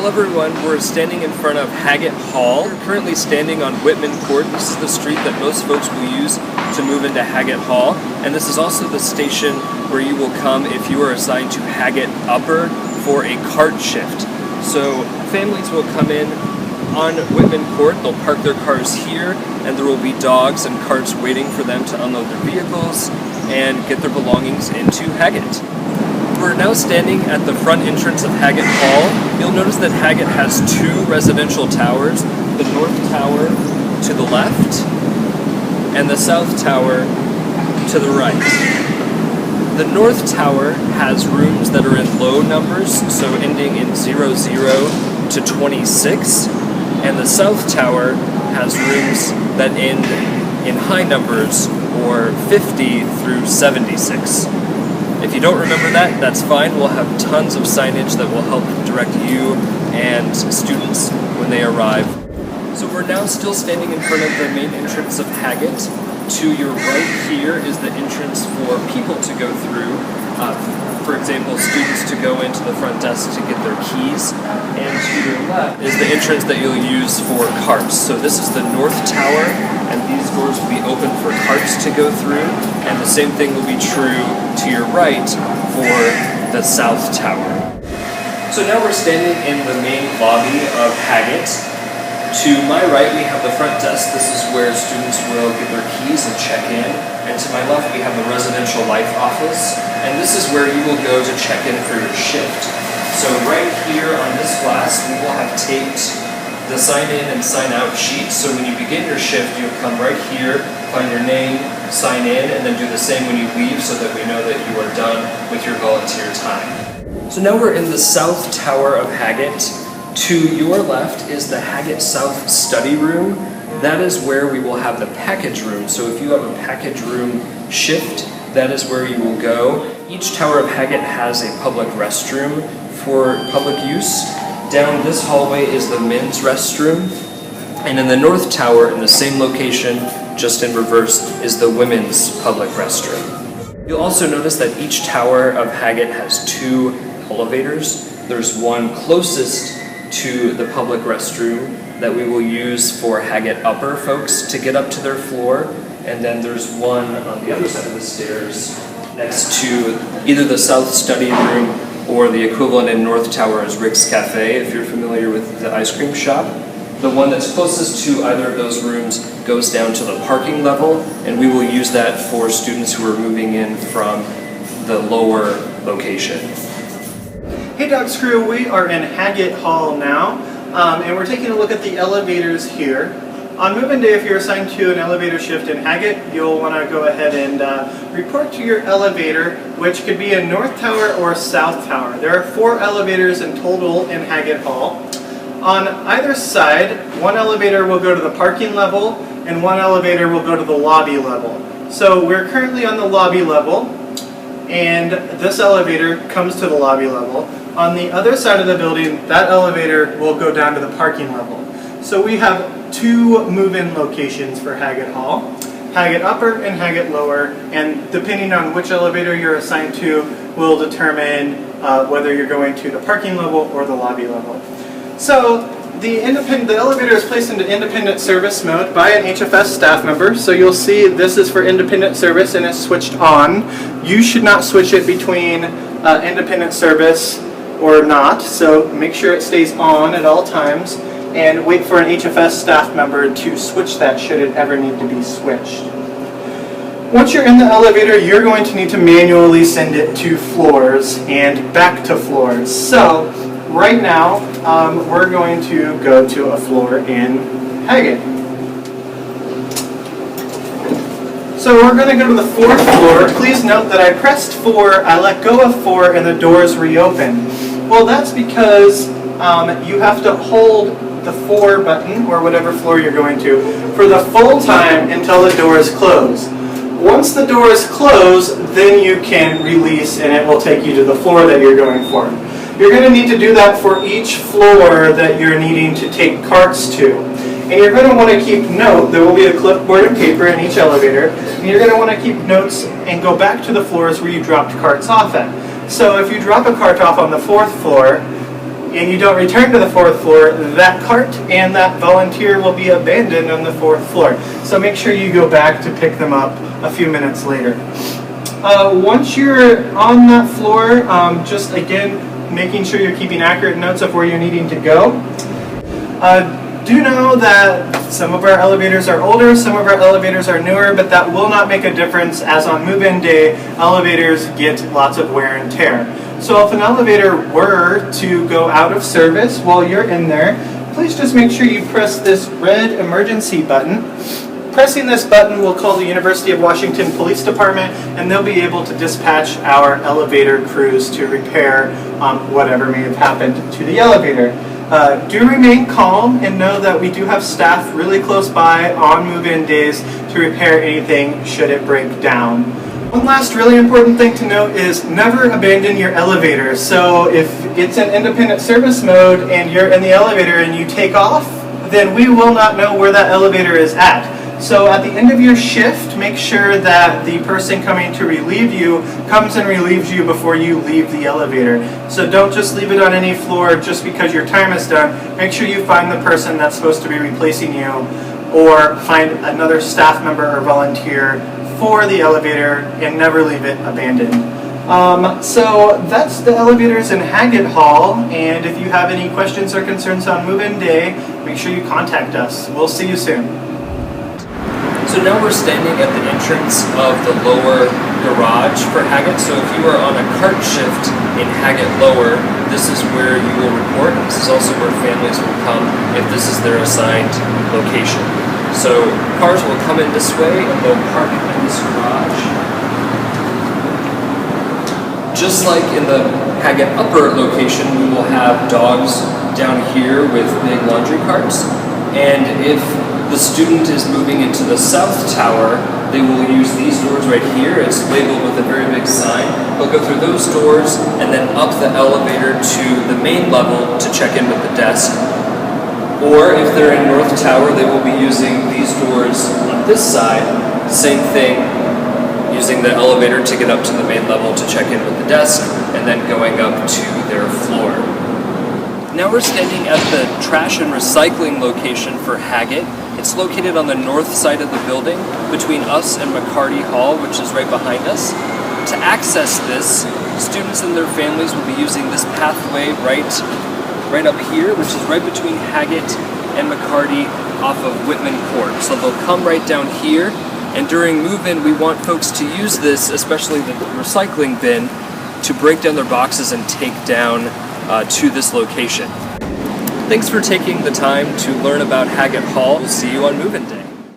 Hello everyone, we're standing in front of Haggett Hall. We're currently standing on Whitman Court. This is the street that most folks will use to move into Haggett Hall. And this is also the station where you will come if you are assigned to Haggett Upper for a cart shift. So families will come in on Whitman Court, they'll park their cars here, and there will be dogs and carts waiting for them to unload their vehicles and get their belongings into Haggett. We're now standing at the front entrance of Haggett Hall. You'll notice that Haggett has two residential towers, the North Tower to the left and the South Tower to the right. The North Tower has rooms that are in low numbers, so ending in 00 to 26, and the South Tower has rooms that end in high numbers, or 50 through 76. If you don't remember that, that's fine. We'll have tons of signage that will help direct you and students when they arrive. So we're now still standing in front of the main entrance of Haggett. To your right here is the entrance for people to go through. For example, students to go into the front desk to get their keys. And to your left is the entrance that you'll use for carts. So this is the North Tower, and these doors will be open for carts to go through. And the same thing will be true to your right for the South Tower. So now we're standing in the main lobby of Haggett. To my right, we have the front desk. This is where students will get their keys and check in. And to my left, we have the residential life office. And this is where you will go to check in for your shift. So right here on this glass, we will have taped the sign in and sign out sheets. So when you begin your shift, you'll come right here, find your name, sign in, and then do the same when you leave so that we know that you are done with your volunteer time. So now we're in the South Tower of Haggett. To your left is the Haggett South Study Room. That is where we will have the package room. So if you have a package room shift, that is where you will go. Each tower of Haggett has a public restroom for public use. Down this hallway is the men's restroom. And in the North Tower, in the same location, just in reverse, is the women's public restroom. You'll also notice that each tower of Haggett has two elevators. There's one closest to the public restroom that we will use for Haggett Upper folks to get up to their floor, and then there's one on the other side of the stairs next to either the South Study Room or the equivalent in North Tower is Rick's Cafe, if you're familiar with the ice cream shop. The one that's closest to either of those rooms goes down to the parking level, and we will use that for students who are moving in from the lower location. Hey DAWGs crew, we are in Haggett Hall now, and we're taking a look at the elevators here. On move-in day, if you're assigned to an elevator shift in Haggett, you'll want to go ahead and report to your elevator, which could be a North Tower or a South Tower. There are 4 elevators in total in Haggett Hall. On either side, one elevator will go to the parking level, and one elevator will go to the lobby level. So we're currently on the lobby level, and this elevator comes to the lobby level. On the other side of the building, that elevator will go down to the parking level. So we have 2 move-in locations for Haggett Hall, Haggett Upper and Haggett Lower, and depending on which elevator you're assigned to will determine whether you're going to the parking level or the lobby level. So the elevator is placed into independent service mode by an HFS staff member. So you'll see this is for independent service and it's switched on. You should not switch it between independent service or not, so make sure it stays on at all times and wait for an HFS staff member to switch that should it ever need to be switched. Once you're in the elevator, you're going to need to manually send it to floors and back to floors. So right now, we're going to go to a floor in Haggett. So we're going to go to the 4th floor. Please note that I pressed 4, I let go of 4, and the doors reopen. Well, that's because you have to hold the 4 button, or whatever floor you're going to, for the full time until the doors close. Once the doors close, then you can release and it will take you to the floor that you're going for. You're going to need to do that for each floor that you're needing to take carts to. And you're going to want to keep note, there will be a clipboard and paper in each elevator, and you're going to want to keep notes and go back to the floors where you dropped carts off at. So if you drop a cart off on the 4th floor, and you don't return to the 4th floor, that cart and that volunteer will be abandoned on the 4th floor. So make sure you go back to pick them up a few minutes later. Once you're on that floor, just again, making sure you're keeping accurate notes of where you're needing to go. Do know that some of our elevators are older, some of our elevators are newer, but that will not make a difference, as on move-in day, elevators get lots of wear and tear. So if an elevator were to go out of service while you're in there, please just make sure you press this red emergency button. Pressing this button will call the University of Washington Police Department, and they'll be able to dispatch our elevator crews to repair whatever may have happened to the elevator. Do remain calm and know that we do have staff really close by on move-in days to repair anything should it break down. One last really important thing to note is never abandon your elevator. So if it's in independent service mode and you're in the elevator and you take off, then we will not know where that elevator is at. So at the end of your shift, make sure that the person coming to relieve you comes and relieves you before you leave the elevator. So don't just leave it on any floor just because your time is done. Make sure you find the person that's supposed to be replacing you, or find another staff member or volunteer for the elevator, and never leave it abandoned. So that's the elevators in Haggett Hall, and if you have any questions or concerns on move-in day, make sure you contact us. We'll see you soon. So now we're standing at the entrance of the lower garage for Haggett. So if you are on a cart shift in Haggett Lower, this is where you will report. This is also where families will come if this is their assigned location. So cars will come in this way and they'll park in this garage. Just like in the Haggett Upper location, we will have DAWGs down here with big laundry carts. And if the student is moving into the south tower, they will use these doors right here. It's labeled with a very big sign. They'll go through those doors and then up the elevator to the main level to check in with the desk. Or if they're in North Tower, they will be using these doors on this side. Same thing, using the elevator to get up to the main level to check in with the desk, and then going up to their floor. Now we're standing at the trash and recycling location for Haggett. It's located on the north side of the building between us and McCarty Hall, which is right behind us. To access this, students and their families will be using this pathway right up here, which is right between Haggett and McCarty off of Whitman Court. So they'll come right down here, and during move-in we want folks to use this, especially the recycling bin, to break down their boxes and take down to this location. Thanks for taking the time to learn about Haggett Hall. We'll see you on move-in day.